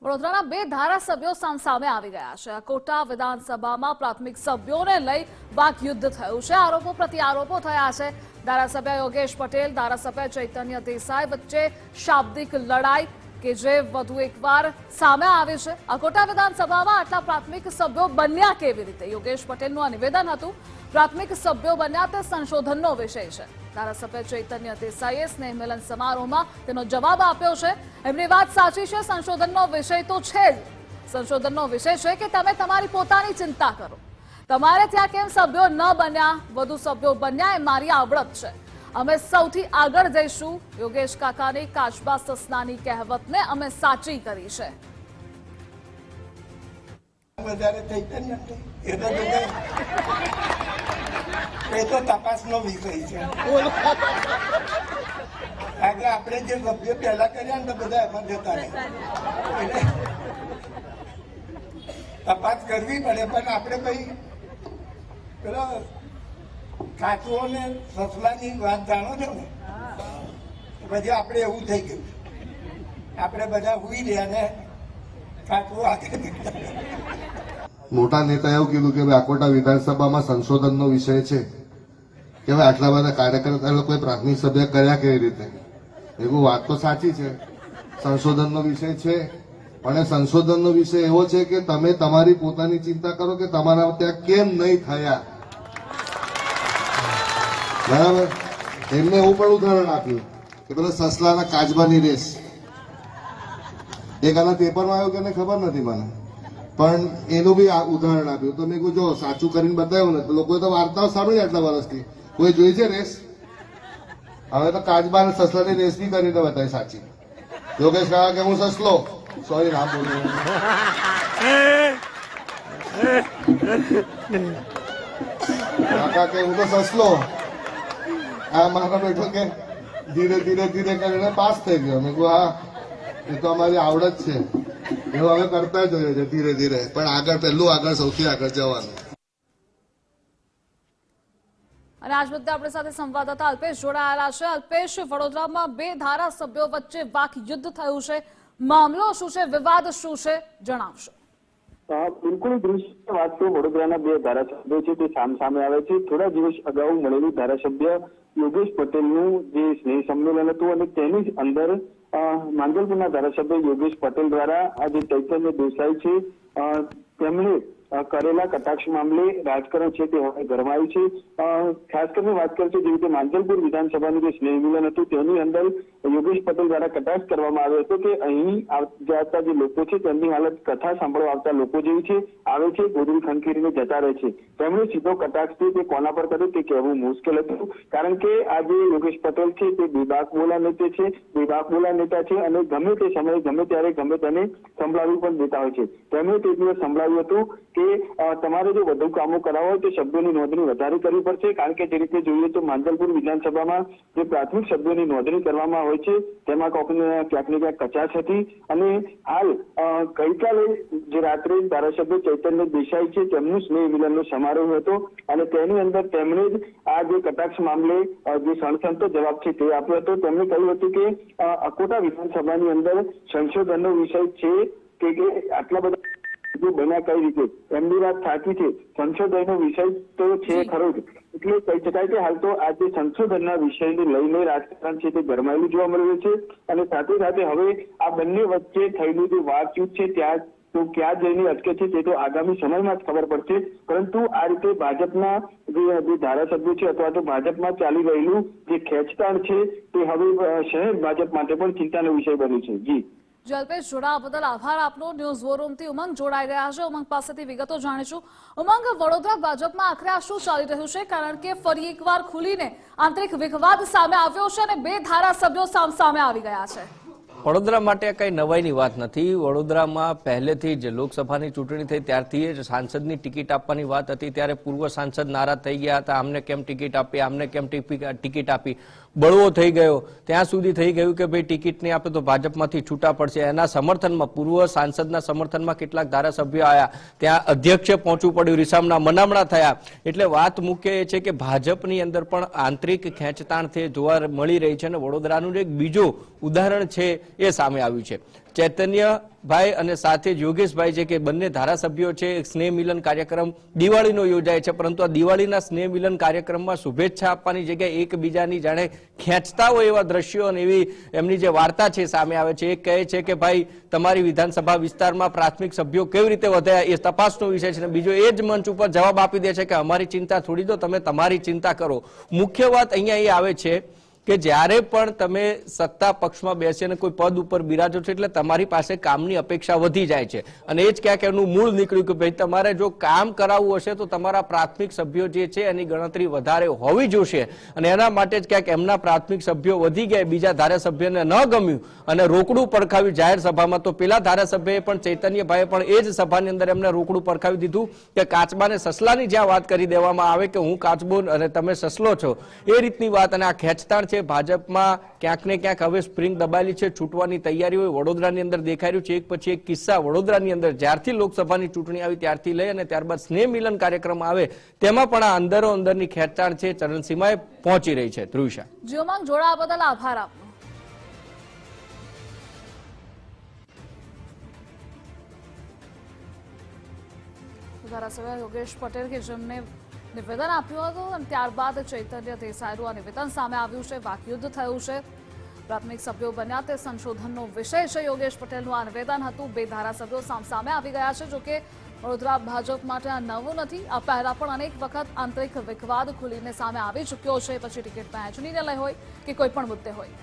વડોદરાના બે ધારાસભ્યો સામસામે આવી ગયા છે। કોટા વિધાનસભામાં પ્રાથમિક સભ્યોને લઈ વાકયુદ્ધ થયું છે। આરોપો પ્રતિ આરોપો થયા છે। ધારાસભ્ય યોગેશ પટેલ, ધારાસભ્ય ચૈતન્ય દેસાઈ વચ્ચે શાબ્દિક લડાઈ કે જે વધુ એકવાર સામે આવી છે। આ કોટા વિધાનસભામાં આટલા પ્રાથમિક સભ્યો બન્યા કેવી રીતે? યોગેશ પટેલનું આ નિવેદન હતું। પ્રાથમિક સભ્યો બન્યા તે સંશોધનનો વિષય છે। ધારાસભ્ય ચૈતન્ય દેસાઈએ સ્નેહ મિલન સમારોહમાં તેનો જવાબ આપ્યો છે। એમની વાત સાચી છે, સંશોધનનો વિષય તો છે જ। સંશોધનનો વિષય છે કે તમે તમારી પોતાની ચિંતા કરો। તમારે ત્યાં કેમ સભ્યો ન બન્યા, વધુ સભ્યો બન્યા એ મારી આવડત છે। અમે સૌથી આગળ જઈશું। યોગેશ કાકાની કાચબા સસનાની કહેવતને અમે સાચી કરી છે। એ તો તપાસનો વિષય છે। આગળ આપણે જે સભ્યો પહેલા કર્યા ને તો બધા એમાં જતા રહે, તપાસ કરવી પડે। પણ આપણે ભાઈ પેલો કાચુઓ ને સસલાની વાત જાણો છો ને, પછી આપણે એવું થઈ ગયું, આપણે બધા હુઈ રહ્યા ને કાચુઓ આગળ મોટા નેતા એવું કીધું કે આકોટા વિધાનસભામાં સંશોધનનો વિષય છે કે આટલા બધા કાર્યકર્તા લોકોએ પ્રાથમિક સભ્ય કર્યા કેવી રીતે? એવું વાત તો સાચી છે, સંશોધનનો વિષય છે, પણ એ સંશોધનનો વિષય એવો છે કે તમે તમારી પોતાની ચિંતા કરો કે તમારા ત્યાં કેમ નહીં થયા, બરાબર? એમને એવું પણ ઉદાહરણ આપ્યું કે પેલા સસલાના કાચબાની રેસ, એક આના પેપરમાં આવ્યું કે નહીં ખબર નથી મને, પણ એનું બી ઉદાહરણ આપ્યું। તો મેં કહ્યું જો સાચું કરીને બતાવ્યું ને, તો લોકોએ તો વાર્તાઓ સાંભળી આટલા વર્ષથી, કોઈ જોઈ છે રેસ? હવે તો કાચબા અને સસલાની રેસ બી કરીને બતાવી સાચી। યોગેશ કાકા કે હું સસલો, સોરી નામ બોલ્યું, કાકા કે હું તો સસલો, આ મારા બેઠો કે ધીરે ધીરે ધીરે કરીને પાસ થઈ ગયો। મેં કહું હા, એ તો અમારી આવડત છે, એવું હવે કરતા જ હોઈએ છે ધીરે ધીરે, પણ આગળ પહેલું આગળ સૌથી આગળ જવાનું। અને આજ મુદ્દે આપણી સાથે સંવાદદાતા અલ્પેશ જોડાયેલા છે। અલ્પેશ, વડોદરામાં બે ધારાસભ્યો વચ્ચે વાકયુદ્ધ થયું છે, મામલો શું છે, વિવાદ શું છે, જણાવશો? બિલકુલ દૃશ્ય વાત તો વડોદરાના બે ધારાસભ્યો છે તે સામસામે આવે છે। થોડા દિવસ અગાઉ મળેલું ધારાસભ્ય યોગેશ પટેલનું જે સ્નેહ સંમેલન હતું અને તેની જ અંદર માંજલપુરના ધારાસભ્ય યોગેશ પટેલ દ્વારા આ જે ચૈતન્ય દેસાઈ છે તેમણે કરેલા કટાક્ષ મામલે રાજકારણ છે તે હવે ગરમાયું છે। ખાસ કરીને વાત કરીએ જેવી રીતે માંજલપુર વિધાનસભાનું જે સ્નેહ મિલન હતું તેની અંદર યોગેશ પટેલ દ્વારા કટાક્ષ કરવામાં આવ્યો હતો કે અહીં આવતા જે લોકો છે તેમની હાલત કથા સાંભળવા આવતા લોકો જેવી છે, આવે છે, ગોદડી ખંખેરીને જતા રહે છે। તેમણે સીધો કટાક્ષ તે કોના પર કર્યો તે કહેવું મુશ્કેલ હતું, કારણ કે આ જે યોગેશ પટેલ છે તે બેબાક બોલા નેતા છે, અને ગમે તે સમયે ગમે ત્યારે ગમે તેને સંભળાવી પણ દેતા હોય છે। તેમણે તે દિવસ સંભળાવ્યું હતું કે તમારે જો વધુ કામો કરાવવા હોય તો સભ્યોની નોંધણી વધારે કરવી પડશે, કારણ કે જે રીતે જોઈએ તો માંજલપુર વિધાનસભામાં જે પ્રાથમિક સભ્યોની નોંધણી કરવામાં હોય છે તેમાં ક્યાંક ને ક્યાંક કચાશ હતી। અને હાલ ગઈકાલે જે રાત્રે ધારાસભ્ય ચૈતન્ય દેસાઈ છે તેમનું સ્નેહ મિલનનો સમારોહ હતો અને તેની અંદર તેમણે જ આ જે કટાક્ષ મામલે જે સણસણતો જવાબ છે તે આપ્યો હતો। તેમણે કહ્યું હતું કે અકોટા વિધાનસભાની અંદર સંશોધનનો વિષય છે કે આટલા બધા બન્યા કઈ રીતે? એમની વાત સાચી છે, સંશોધનનો વિષય તો છે ખરો જ, એટલે કહી શકાય કે હાલ તો આ જે સંશોધનના વિષયને લઈને રાજકારણ છે તે ગરમાયેલું જોવા મળી રહ્યું છે। અને સાથે સાથે હવે આ બંને વચ્ચે થયેલું જે વાતચીત છે ત્યાં તો ક્યાં જઈને અટકે છે તે તો આગામી સમયમાં જ ખબર પડશે। પરંતુ આ રીતે ભાજપના જે ધારાસભ્યો છે અથવા તો ભાજપમાં ચાલી રહેલું જે ખેંચતાણ છે તે હવે શહેર ભાજપ માટે પણ ચિંતાનો વિષય બન્યું છે। જી અલ્પેશ, જોડાવા બદલ આભાર આપનો। ન્યૂઝ વોરૂમથી ઉમંગ જોડાઈ રહ્યા છે, ઉમંગ પાસેથી વિગતો જાણીશું। ઉમંગ, વડોદરા ભાજપમાં આખરે આ શું ચાલી રહ્યું છે? કારણ કે ફરી એકવાર ખુલીને આંતરિક વિવાદ સામે આવ્યો છે અને બે ધારાસભ્યો સામસામે આવી ગયા છે। વડોદરા માટે કઈ નવાઈની વાત નથી। વડોદરામાં પહેલેથી જ લોકસભાની ચૂંટણી થઈ ત્યારથી જ સાંસદની ટિકિટ આપવાની વાત હતી, ત્યારે પૂર્વ સાંસદ નારાજ થઈ ગયા હતા, આમને કેમ ટિકિટ આપી, આમને કેમ ટિકિટ આપી, બળવો થઈ ગયો, ત્યાં સુધી થઈ ગયું કે ભાઈ ટિકિટ નહીં આપે તો ભાજપમાંથી છૂટા પડશે। એના સમર્થનમાં, પૂર્વ સાંસદના સમર્થનમાં કેટલાક ધારાસભ્યો આવ્યા, ત્યાં અધ્યક્ષે પહોંચવું પડ્યું, રીસામણા મનામણા થયા। એટલે વાત મુખ્ય એ છે કે ભાજપની અંદર પણ આંતરિક ખેંચતાણ જોવા મળી રહી છે અને વડોદરાનું એક બીજું ઉદાહરણ છે એ સામે આવ્યું છે। ચૈતન્યભાઈ અને સાથે જ યોગેશભાઈ છે કે બંને ધારાસભ્યો છે એક સ્નેહ મિલન કાર્યક્રમ દિવાળીનો યોજાય છે, પરંતુ આ દિવાળીના સ્નેહ મિલન કાર્યક્રમમાં શુભેચ્છા આપવાની જગ્યાએ એકબીજાની જાણે ખેંચતા હોય એવા દ્રશ્યો અને એવી એમની જે વાર્તા છે સામે આવે છે. એક કહે છે કે ભાઈ તમારી વિધાનસભા વિસ્તારમાં પ્રાથમિક સભ્યો કેવી રીતે વધ્યા એ તપાસનો વિષય છે, અને બીજો એ જ મંચ ઉપર જવાબ આપી દે છે કે અમારી ચિંતા છોડી દો, તમે તમારી ચિંતા કરો. મુખ્ય વાત અહીંયા એ આવે છે કે જ્યારે પણ તમે સત્તા પક્ષમાં બેસીને કોઈ પદ ઉપર બિરાજો છો એટલે તમારી પાસે કામની અપેક્ષા વધી જાય છે, અને એ જ ક્યાંક એનું મૂળ નીકળ્યું કે ભાઈ તમારે જો કામ કરાવવું હશે તો તમારા પ્રાથમિક સભ્યો જે છે એની ગણતરી વધારે હોવી જોશે, અને એના માટે જ ક્યાંક એમના પ્રાથમિક સભ્યો વધી ગયા, બીજા ધારાસભ્યને ન ગમ્યું અને રોકડું પડખાવ્યું જાહેર સભામાં. તો પેલા ધારાસભ્યએ પણ ચૈતન્યભાઈએ પણ એ જ સભાની અંદર એમને રોકડું પડખાવી દીધું કે કાચબા ને સસલાની જ્યાં વાત કરી દેવામાં આવે કે હું કાચબો અને તમે સસલો છો એ રીતની વાત, અને આ ખેંચતાણ ભાજપમાં ક્યાંક ને ક્યાંક હવે સ્પ્રિંગ દબાયેલી છે, છૂટવાની તૈયારી હોય વડોદરાની અંદર દેખાઈ રહ્યું છે. એક પછી એક કિસ્સા વડોદરાની અંદર જ્યારથી લોકસભાની ચૂંટણી આવી ત્યારથી લઈ અને ત્યારબાદ સ્નેહ મિલન કાર્યક્રમ આવે તેમાં પણ આ અંદરો અંદરની ખેંચાણ છે ચરણસીમાએ પહોંચી રહી છે. ધ્રુવિશા, જીઓમાંગ જોડાવા બદલ આભાર આપનો. ધારાસભ્ય યોગેશ પટેલ કે જેમને નિવેદન આપ્યું હતું અને ત્યારબાદ ચૈતન્ય દેસાઈનું આ નિવેદન સામે આવ્યું છે. વાકયુદ્ધ થયું છે, પ્રાથમિક સભ્યો બન્યા તે સંશોધનનો વિષય છે. યોગેશ પટેલનું આ નિવેદન હતું. બે ધારાસભ્યો સામે આવી ગયા છે. જોકે વડોદરા ભાજપ માટે આ નવું નથી, આ પહેલા પણ અનેક વખત આંતરિક વિવાદ ખુલીને સામે આવી ચૂક્યો છે, પછી ટિકિટ વહેંચણીને લઈ હોય કે કોઈ પણ મુદ્દે હોય.